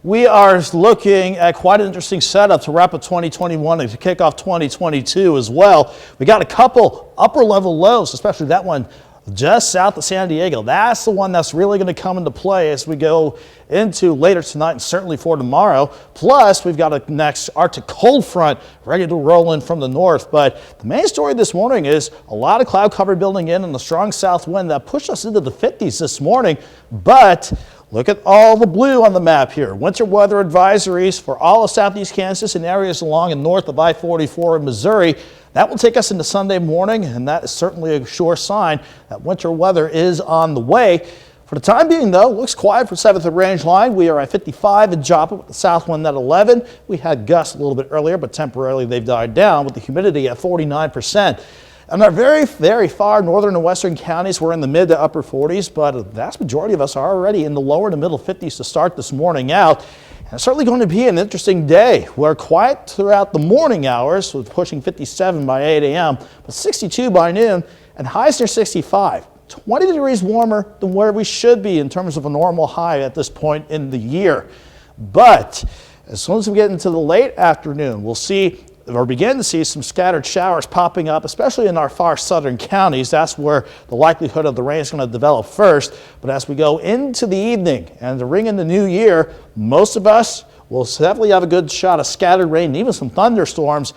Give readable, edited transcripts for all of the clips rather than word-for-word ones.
We are looking at quite an interesting setup to wrap up 2021 and to kick off 2022 as well. We got a couple upper level lows, especially that one just south of San Diego. That's the one that's really going to come into play as we go into later tonight and certainly for tomorrow. Plus, we've got a next Arctic cold front ready to roll in from the north. But the main story this morning is a lot of cloud cover building in and the strong south wind that pushed us into the 50s this morning. But look at all the blue on the map here. Winter weather advisories for all of southeast Kansas and areas along and north of I-44 in Missouri. That will take us into Sunday morning, and that is certainly a sure sign that winter weather is on the way. For the time being, though, looks quiet for 7th and Range Line. We are at 55 in Joplin with the south wind at 11. We had gusts a little bit earlier, but temporarily they've died down with the humidity at 49%. And our very, very far northern and western counties, we're in the mid to upper 40s, but the vast majority of us are already in the lower to middle 50s to start this morning out. And it's certainly going to be an interesting day. We're quiet throughout the morning hours, with pushing 57 by 8 a.m., but 62 by noon, and highs near 65. 20 degrees warmer than where we should be in terms of a normal high at this point in the year. But as soon as we get into the late afternoon, we'll see or begin to see some scattered showers popping up, especially in our far southern counties. That's where the likelihood of the rain is going to develop first. But as we go into the evening and to ring in the new year, most of us will definitely have a good shot of scattered rain and even some thunderstorms.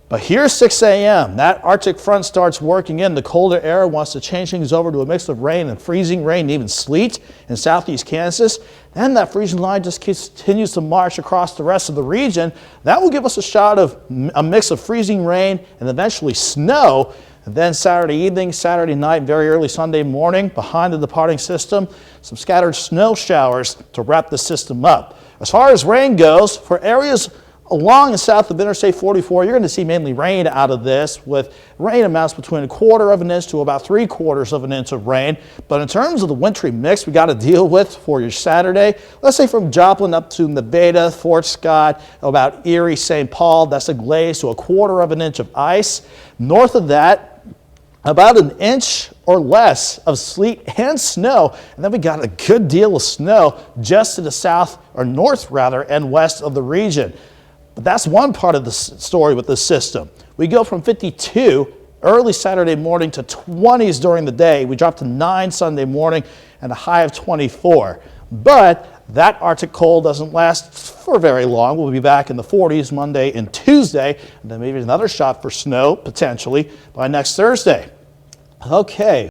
But here's 6 a.m. That Arctic front starts working in. The colder air wants to change things over to a mix of rain and freezing rain and even sleet in southeast Kansas. Then that freezing line just continues to march across the rest of the region. That will give us a shot of a mix of freezing rain and eventually snow. And then Saturday evening, Saturday night, very early Sunday morning, behind the departing system, some scattered snow showers to wrap the system up. As far as rain goes, for areas along and south of Interstate 44, you're going to see mainly rain out of this, with rain amounts between 1/4 of an inch to about 3/4 of an inch of rain. But in terms of the wintry mix we got to deal with for your Saturday, let's say from Joplin up to Nevada, Fort Scott, about Erie, St. Paul, that's a glaze to 1/4 of an inch of ice. North of that, about an inch or less of sleet and snow, and then we got a good deal of snow just to the south, or north rather, and west of the region. But that's one part of the story with this system. We go from 52 early Saturday morning to 20s during the day. We drop to 9 Sunday morning and a high of 24. But that Arctic cold doesn't last for very long. We'll be back in the 40s Monday and Tuesday, and then maybe another shot for snow potentially by next Thursday. Okay.